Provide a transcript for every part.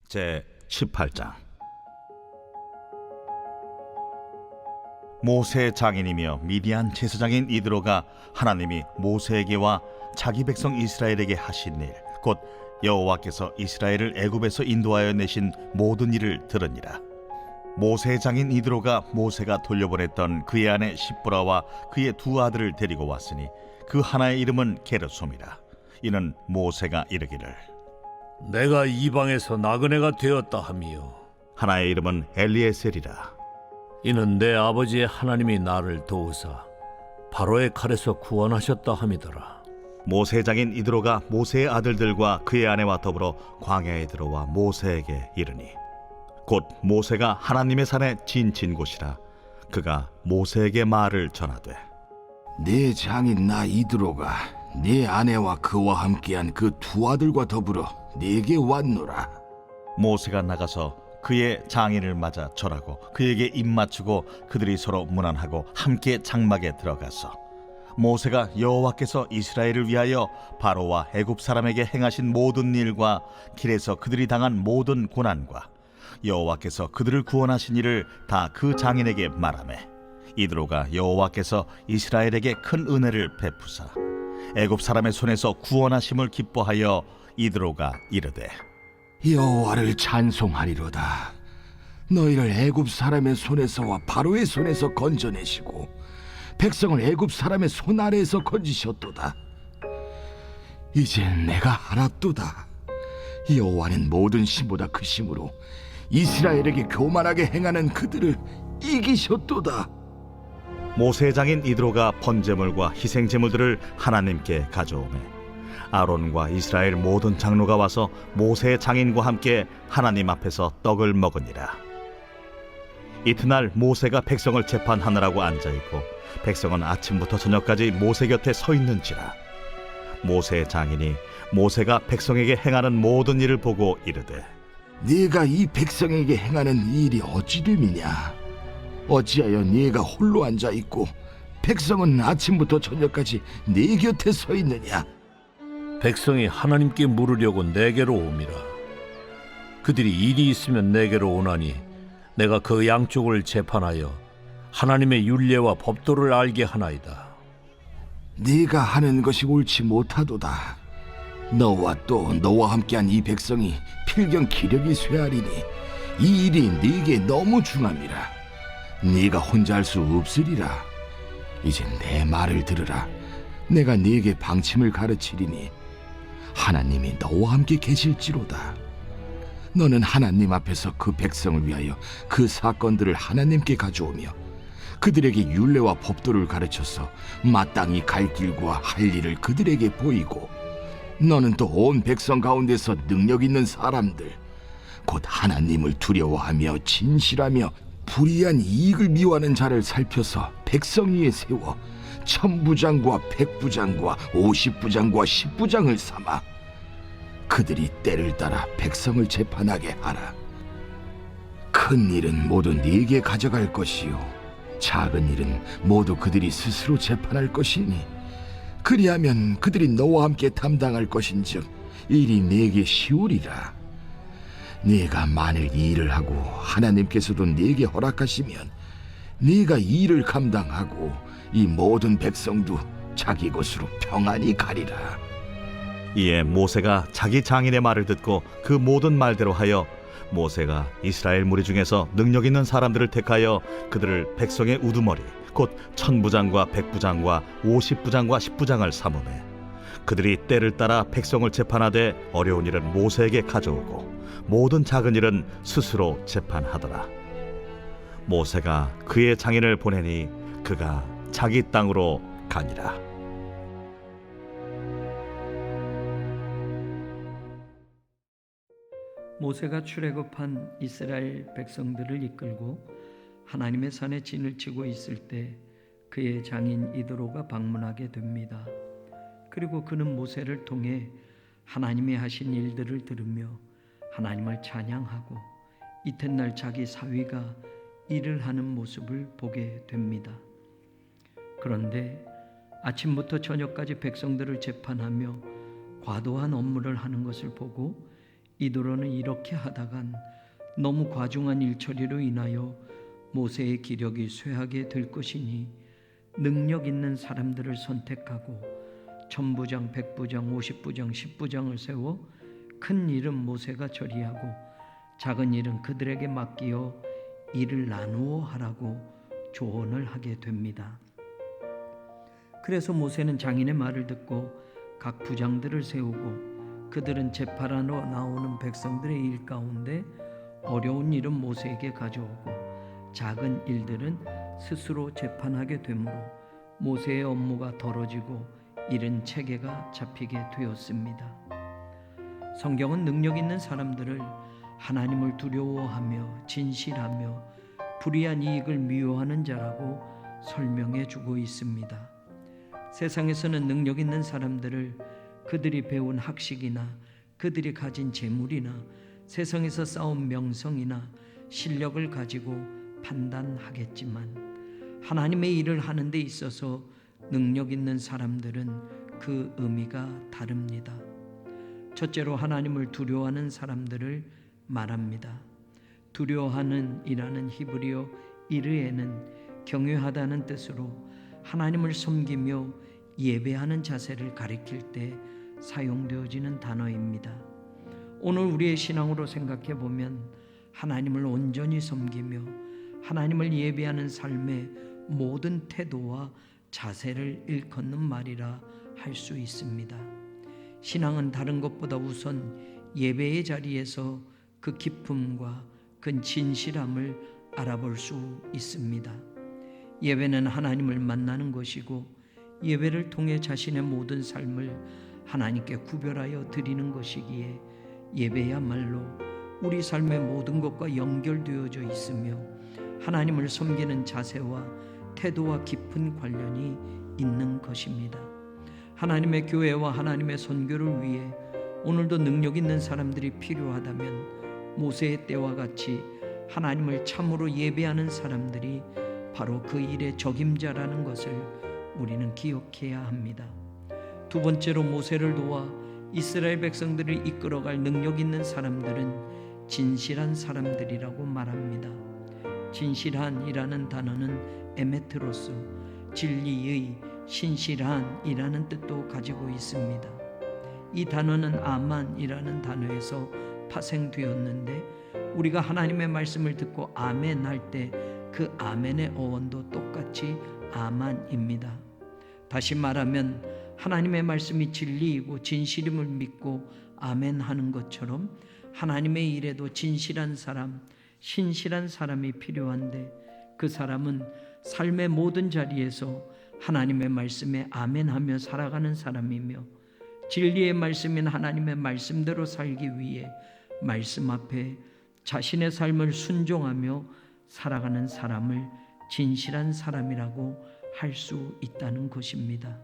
제 18장. 모세의 장인이며 미디안 제사장인 이드로가 하나님이 모세에게와 자기 백성 이스라엘에게 하신 일, 곧 여호와께서 이스라엘을 애굽에서 인도하여 내신 모든 일을 들으니라. 모세의 장인 이드로가 모세가 돌려보냈던 그의 아내 십보라와 그의 두 아들을 데리고 왔으니 그 하나의 이름은 게르솜이라. 이는 모세가 이르기를, 내가 이방에서 나그네가 되었다 하미요, 하나의 이름은 엘리에셀이라. 이는 내 아버지의 하나님이 나를 도우사 바로의 칼에서 구원하셨다 함이더라. 모세의 장인 이드로가 모세의 아들들과 그의 아내와 더불어 광야에 들어와 모세에게 이르니, 곧 모세가 하나님의 산에 진친 곳이라. 그가 모세에게 말을 전하되, 네 장인 나 이드로가 네 아내와 그와 함께한 그 두 아들과 더불어 네게 왔노라. 모세가 나가서 그의 장인을 맞아 절하고 그에게 입맞추고 그들이 서로 문안하고 함께 장막에 들어가서 모세가 여호와께서 이스라엘을 위하여 바로와 애굽 사람에게 행하신 모든 일과 길에서 그들이 당한 모든 고난과 여호와께서 그들을 구원하신 일을 다 그 장인에게 말하매, 이드로가 여호와께서 이스라엘에게 큰 은혜를 베푸사 애굽 사람의 손에서 구원하심을 기뻐하여 이드로가 이르되, 여호와를 찬송하리로다. 너희를 애굽 사람의 손에서와 바로의 손에서 건져내시고 백성을 애굽 사람의 손 아래에서 건지셨도다. 이제 내가 알았도다. 여호와는 모든 신보다 크심으로 이스라엘에게 교만하게 행하는 그들을 이기셨도다. 모세의 장인 이드로가 번제물과 희생제물들을 하나님께 가져오매 아론과 이스라엘 모든 장로가 와서 모세의 장인과 함께 하나님 앞에서 떡을 먹으니라. 이튿날 모세가 백성을 재판하느라고 앉아있고 백성은 아침부터 저녁까지 모세 곁에 서 있는지라. 모세의 장인이 모세가 백성에게 행하는 모든 일을 보고 이르되, 네가 이 백성에게 행하는 일이 어찌 됨이냐? 어찌하여 네가 홀로 앉아있고 백성은 아침부터 저녁까지 네 곁에 서 있느냐? 백성이 하나님께 물으려고 내게로 옴이라. 그들이 일이 있으면 내게로 오나니 내가 그 양쪽을 재판하여 하나님의 율례와 법도를 알게 하나이다. 네가 하는 것이 옳지 못하도다. 너와 또 너와 함께한 이 백성이 필경 기력이 쇠하리니 이 일이 네게 너무 중함이라. 네가 혼자 할 수 없으리라. 이제 내 말을 들으라. 내가 네게 방침을 가르치리니 하나님이 너와 함께 계실지로다. 너는 하나님 앞에서 그 백성을 위하여 그 사건들을 하나님께 가져오며 그들에게 율례와 법도를 가르쳐서 마땅히 갈 길과 할 일을 그들에게 보이고, 너는 또 온 백성 가운데서 능력 있는 사람들 곧 하나님을 두려워하며 진실하며 불의한 이익을 미워하는 자를 살펴서 백성 위에 세워 천부장과 백부장과 50부장과 10부장을 삼아 그들이 때를 따라 백성을 재판하게 하라. 큰 일은 모두 네게 가져갈 것이요 작은 일은 모두 그들이 스스로 재판할 것이니 그리하면 그들이 너와 함께 담당할 것인즉 일이 네게 쉬우리라. 네가 만일 이 일을 하고 하나님께서도 네게 허락하시면 네가 이 일을 감당하고 이 모든 백성도 자기 곳으로 평안히 가리라. 이에 모세가 자기 장인의 말을 듣고 그 모든 말대로 하여 모세가 이스라엘 무리 중에서 능력 있는 사람들을 택하여 그들을 백성의 우두머리 곧 천부장과 백부장과 50부장과 10부장을 삼으매 그들이 때를 따라 백성을 재판하되 어려운 일은 모세에게 가져오고 모든 작은 일은 스스로 재판하더라. 모세가 그의 장인을 보내니 그가 자기 땅으로 가니라. 모세가 출애굽한 이스라엘 백성들을 이끌고 하나님의 산에 진을 치고 있을 때 그의 장인 이드로가 방문하게 됩니다. 그리고 그는 모세를 통해 하나님이 하신 일들을 들으며 하나님을 찬양하고 이튿날 자기 사위가 일을 하는 모습을 보게 됩니다. 그런데 아침부터 저녁까지 백성들을 재판하며 과도한 업무를 하는 것을 보고 이도로는 이렇게 하다간 너무 과중한 일처리로 인하여 모세의 기력이 쇠하게 될 것이니 능력 있는 사람들을 선택하고 천부장, 백부장, 50부장, 10부장을 세워 큰 일은 모세가 처리하고 작은 일은 그들에게 맡기어 일을 나누어 하라고 조언을 하게 됩니다. 그래서 모세는 장인의 말을 듣고 각 부장들을 세우고 그들은 재판하러 나오는 백성들의 일 가운데 어려운 일은 모세에게 가져오고 작은 일들은 스스로 재판하게 되므로 모세의 업무가 덜어지고 일은 체계가 잡히게 되었습니다. 성경은 능력 있는 사람들을 하나님을 두려워하며 진실하며 불의한 이익을 미워하는 자라고 설명해 주고 있습니다. 세상에서는 능력 있는 사람들을 그들이 배운 학식이나 그들이 가진 재물이나 세상에서 쌓은 명성이나 실력을 가지고 판단하겠지만 하나님의 일을 하는 데 있어서 능력 있는 사람들은 그 의미가 다릅니다. 첫째로 하나님을 두려워하는 사람들을 말합니다. 두려워하는 이라는 히브리어 이르에는 경외하다는 뜻으로 하나님을 섬기며 예배하는 자세를 가리킬 때 사용되어지는 단어입니다. 오늘 우리의 신앙으로 생각해 보면 하나님을 온전히 섬기며 하나님을 예배하는 삶의 모든 태도와 자세를 일컫는 말이라 할 수 있습니다. 신앙은 다른 것보다 우선 예배의 자리에서 그 기쁨과 그 진실함을 알아볼 수 있습니다. 예배는 하나님을 만나는 것이고 예배를 통해 자신의 모든 삶을 하나님께 구별하여 드리는 것이기에 예배야말로 우리 삶의 모든 것과 연결되어져 있으며 하나님을 섬기는 자세와 태도와 깊은 관련이 있는 것입니다. 하나님의 교회와 하나님의 선교를 위해 오늘도 능력 있는 사람들이 필요하다면 모세의 때와 같이 하나님을 참으로 예배하는 사람들이 바로 그 일의 적임자라는 것을 우리는 기억해야 합니다. 두 번째로 모세를 도와 이스라엘 백성들을 이끌어갈 능력 있는 사람들은 진실한 사람들이라고 말합니다. 진실한이라는 단어는 에메트로스, 진리의, 신실한이라는 뜻도 가지고 있습니다. 이 단어는 아만이라는 단어에서 파생되었는데 우리가 하나님의 말씀을 듣고 아멘 할 때 그 아멘의 어원도 똑같이 아만입니다. 다시 말하면 하나님의 말씀이 진리이고 진실임을 믿고 아멘 하는 것처럼 하나님의 일에도 진실한 사람, 신실한 사람이 필요한데 그 사람은 삶의 모든 자리에서 하나님의 말씀에 아멘하며 살아가는 사람이며 진리의 말씀인 하나님의 말씀대로 살기 위해 말씀 앞에 자신의 삶을 순종하며 살아가는 사람을 진실한 사람이라고 할 수 있다는 것입니다.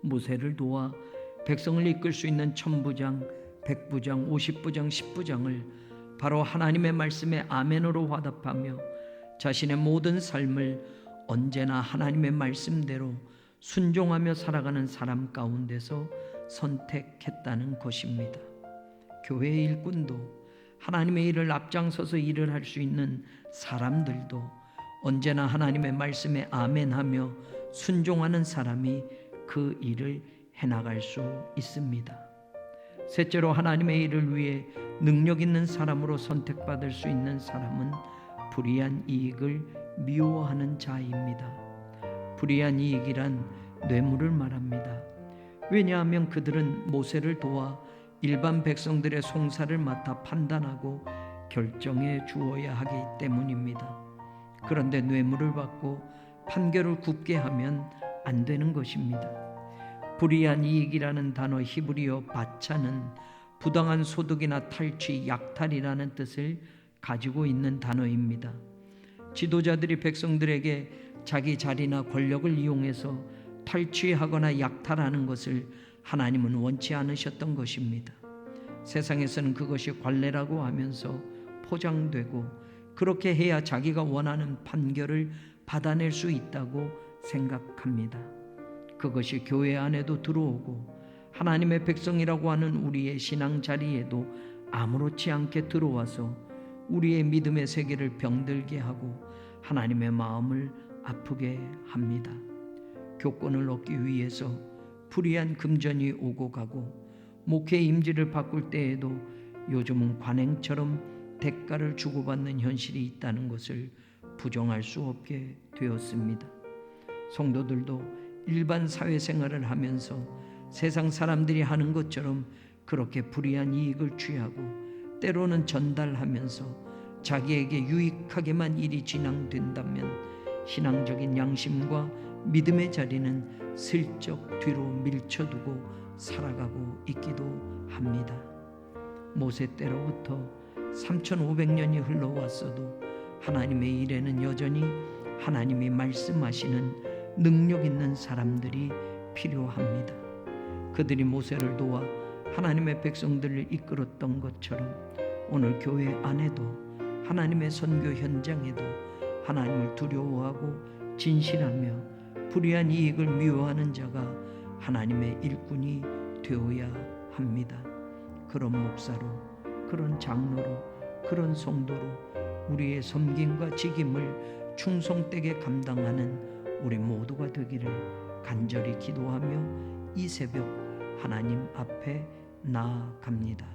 모세를 도와 백성을 이끌 수 있는 천부장, 백부장, 50부장, 10부장을 바로 하나님의 말씀에 아멘으로 화답하며 자신의 모든 삶을 언제나 하나님의 말씀대로 순종하며 살아가는 사람 가운데서 선택했다는 것입니다. 교회의 일꾼도 하나님의 일을 앞장서서 일을 할 수 있는 사람들도 언제나 하나님의 말씀에 아멘하며 순종하는 사람이 그 일을 해나갈 수 있습니다. 셋째로 하나님의 일을 위해 능력 있는 사람으로 선택받을 수 있는 사람은 불의한 이익을 미워하는 자입니다. 불의한 이익이란 뇌물을 말합니다. 왜냐하면 그들은 모세를 도와 일반 백성들의 송사를 맡아 판단하고 결정해 주어야 하기 때문입니다. 그런데 뇌물을 받고 판결을 굽게 하면 안 되는 것입니다. 불의한 이익이라는 단어 히브리어 바차는 부당한 소득이나 탈취, 약탈이라는 뜻을 가지고 있는 단어입니다. 지도자들이 백성들에게 자기 자리나 권력을 이용해서 탈취하거나 약탈하는 것을 하나님은 원치 않으셨던 것입니다. 세상에서는 그것이 관례라고 하면서 포장되고 그렇게 해야 자기가 원하는 판결을 받아낼 수 있다고 생각합니다. 그것이 교회 안에도 들어오고 하나님의 백성이라고 하는 우리의 신앙 자리에도 아무렇지 않게 들어와서 우리의 믿음의 세계를 병들게 하고 하나님의 마음을 아프게 합니다. 교권을 얻기 위해서 불의한 금전이 오고 가고 목회 임지를 바꿀 때에도 요즘은 관행처럼 대가를 주고받는 현실이 있다는 것을 부정할 수 없게 되었습니다. 성도들도 일반 사회생활을 하면서 세상 사람들이 하는 것처럼 그렇게 불의한 이익을 취하고 때로는 전달하면서 자기에게 유익하게만 일이 진행된다면 신앙적인 양심과 믿음의 자리는 슬쩍 뒤로 밀쳐두고 살아가고 있기도 합니다. 모세 때로부터 3500년이 흘러왔어도 하나님의 일에는 여전히 하나님이 말씀하시는 능력 있는 사람들이 필요합니다. 그들이 모세를 도와 하나님의 백성들을 이끌었던 것처럼 오늘 교회 안에도 하나님의 선교 현장에도 하나님을 두려워하고 진실하며 불의한 이익을 미워하는 자가 하나님의 일꾼이 되어야 합니다. 그런 목사로, 그런 장로로, 그런 성도로 우리의 섬김과 직임을 충성되게 감당하는 우리 모두가 되기를 간절히 기도하며 이 새벽 하나님 앞에 나아갑니다.